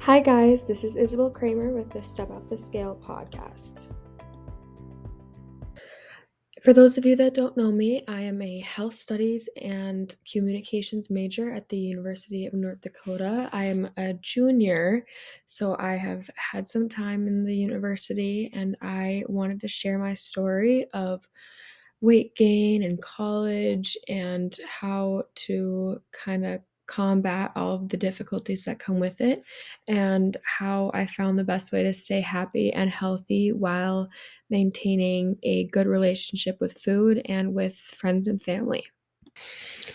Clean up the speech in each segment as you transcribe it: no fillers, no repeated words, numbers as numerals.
Hi, guys, this is Isabel Kramer with the Step Up the Scale podcast. For those of you that don't know me, I am a health studies and communications major at the University of North Dakota. I am a junior, so I have had some time in the university, and I wanted to share my story of weight gain in college and how to kind of combat all of the difficulties that come with it, and how I found the best way to stay happy and healthy while maintaining a good relationship with food and with friends and family.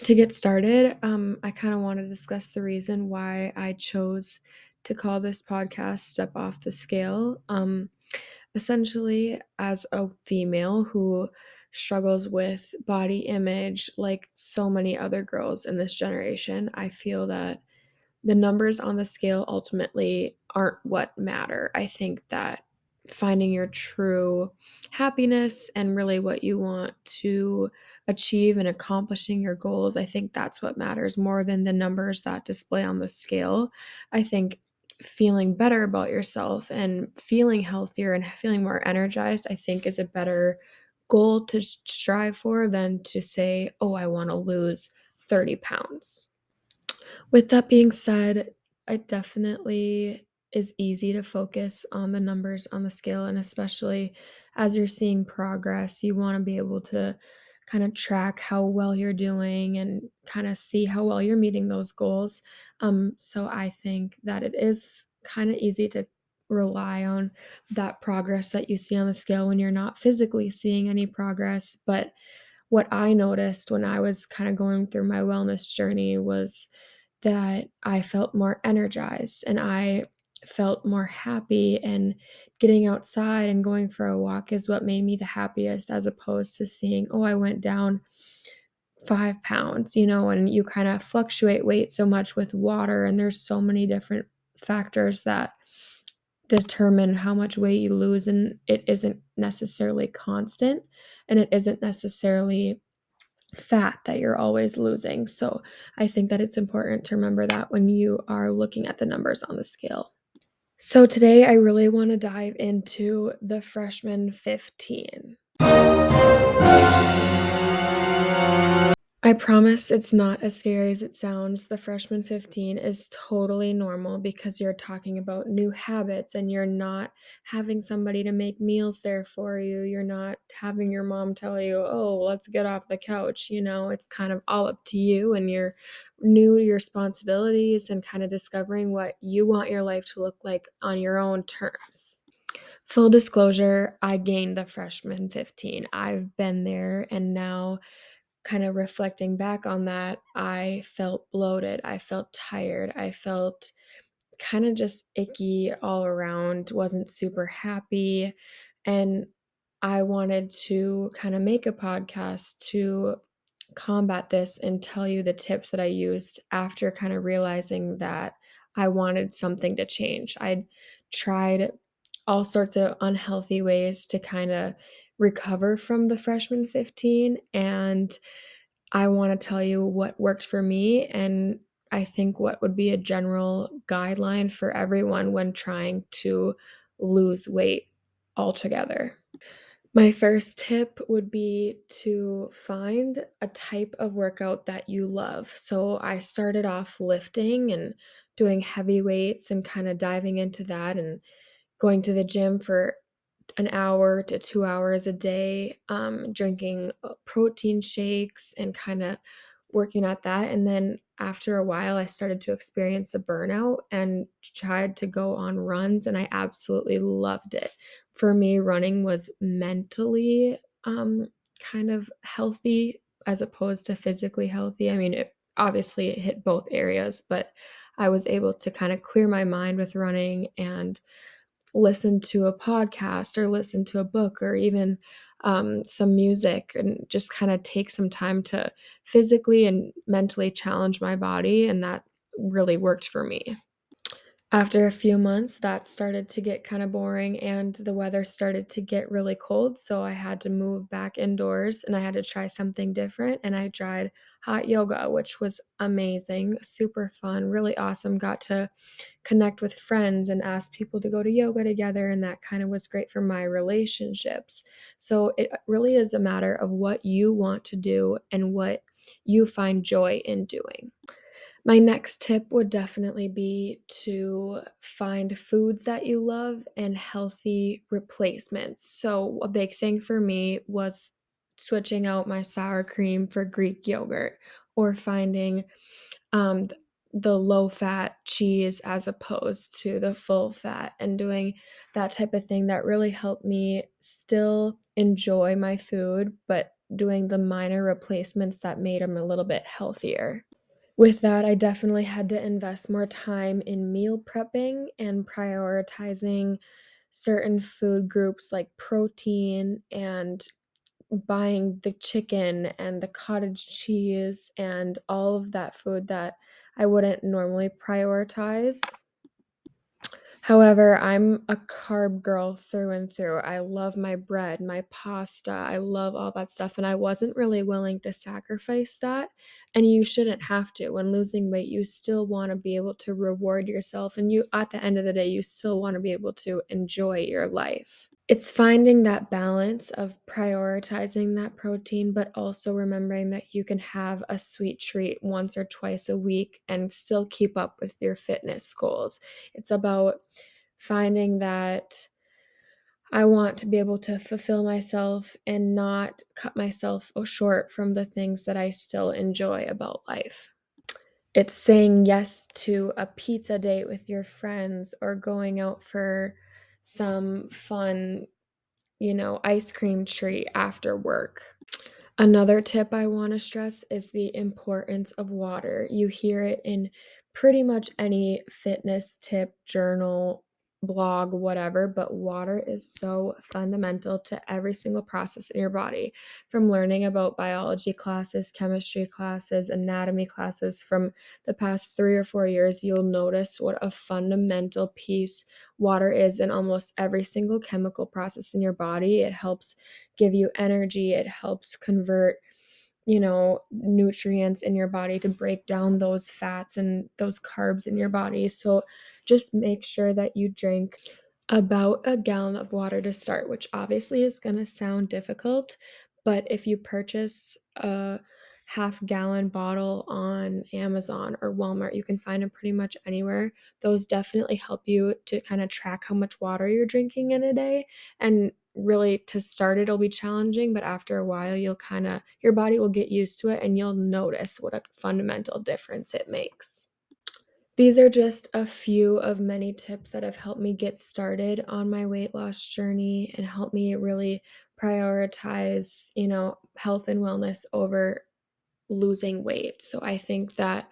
To get started, I kind of want to discuss the reason why I chose to call this podcast Step Off the Scale. Essentially, as a female who struggles with body image like so many other girls in this generation, I feel that the numbers on the scale ultimately aren't what matter. I think that finding your true happiness and really what you want to achieve and accomplishing your goals, I think that's what matters more than the numbers that display on the scale. I think feeling better about yourself and feeling healthier and feeling more energized, I think is a better goal to strive for than to say, oh, I want to lose 30 pounds. With that being said, it definitely is easy to focus on the numbers on the scale, and especially as you're seeing progress, you want to be able to kind of track how well you're doing and kind of see how well you're meeting those goals. So I think that it is kind of easy to rely on that progress that you see on the scale when you're not physically seeing any progress. But what I noticed when I was kind of going through my wellness journey was that I felt more energized and I felt more happy, and getting outside and going for a walk is what made me the happiest, as opposed to seeing, oh, I went down 5 pounds, and you kind of fluctuate weight so much with water, and there's so many different factors that determine how much weight you lose, and it isn't necessarily constant, and it isn't necessarily fat that you're always losing. So I think that it's important to remember that when you are looking at the numbers on the scale. So today I really want to dive into the freshman 15. I promise it's not as scary as it sounds. The freshman 15 is totally normal because you're talking about new habits and you're not having somebody to make meals there for you. You're not having your mom tell you, oh, let's get off the couch. It's kind of all up to you, and you're new to your responsibilities and kind of discovering what you want your life to look like on your own terms. Full disclosure, I gained the freshman 15. I've been there, and now kind of reflecting back on that, I felt bloated. I felt tired. I felt kind of just icky all around, wasn't super happy. And I wanted to kind of make a podcast to combat this and tell you the tips that I used after kind of realizing that I wanted something to change. I'd tried all sorts of unhealthy ways to kind of recover from the freshman 15, and I want to tell you what worked for me, and I think what would be a general guideline for everyone when trying to lose weight altogether. My first tip would be to find a type of workout that you love. So I started off lifting and doing heavy weights and kind of diving into that and going to the gym for an hour to 2 hours a day, drinking protein shakes and kind of working at that. And then after a while, I started to experience a burnout and tried to go on runs, and I absolutely loved it. For me, running was mentally kind of healthy as opposed to physically healthy. I mean, obviously it hit both areas, but I was able to kind of clear my mind with running and listen to a podcast or listen to a book or even some music, and just kind of take some time to physically and mentally challenge my body. And that really worked for me. After a few months, that started to get kinda boring and the weather started to get really cold, so I had to move back indoors and I had to try something different, and I tried hot yoga, which was amazing, super fun, really awesome, got to connect with friends and ask people to go to yoga together, and that kinda was great for my relationships. So it really is a matter of what you want to do and what you find joy in doing. My next tip would definitely be to find foods that you love and healthy replacements. So, a big thing for me was switching out my sour cream for Greek yogurt or finding th the low-fat cheese as opposed to the full fat and doing that type of thing that really helped me still enjoy my food, but doing the minor replacements that made them a little bit healthier. With that, I definitely had to invest more time in meal prepping and prioritizing certain food groups like protein and buying the chicken and the cottage cheese and all of that food that I wouldn't normally prioritize. However, I'm a carb girl through and through. I love my bread, my pasta, I love all that stuff, and I wasn't really willing to sacrifice that, and you shouldn't have to. When losing weight, you still wanna be able to reward yourself, and you at the end of the day, you still wanna be able to enjoy your life. It's finding that balance of prioritizing that protein, but also remembering that you can have a sweet treat once or twice a week and still keep up with your fitness goals. It's about finding that I want to be able to fulfill myself and not cut myself short from the things that I still enjoy about life. It's saying yes to a pizza date with your friends or going out for some fun, ice cream treat after work. Another tip I want to stress is the importance of water. You hear it in pretty much any fitness tip, journal, blog, whatever, but water is so fundamental to every single process in your body. From learning about biology classes, chemistry classes, anatomy classes from the past 3 or 4 years, you'll notice what a fundamental piece water is in almost every single chemical process in your body. It helps give you energy, it helps convert, nutrients in your body to break down those fats and those carbs in your body. So just make sure that you drink about a gallon of water to start, which obviously is going to sound difficult, but if you purchase a half-gallon bottle on Amazon or Walmart, you can find them pretty much anywhere. Those definitely help you to kind of track how much water you're drinking in a day. And really, to start, it'll be challenging, but after a while, your body will get used to it and you'll notice what a fundamental difference it makes. These are just a few of many tips that have helped me get started on my weight loss journey and helped me really prioritize, health and wellness over losing weight. So I think that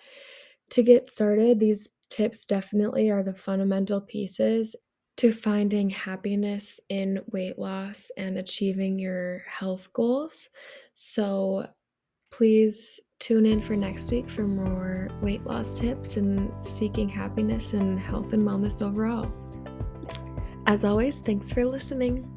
to get started, these tips definitely are the fundamental pieces to finding happiness in weight loss and achieving your health goals. So please tune in for next week for more weight loss tips and seeking happiness and health and wellness overall. As always, thanks for listening.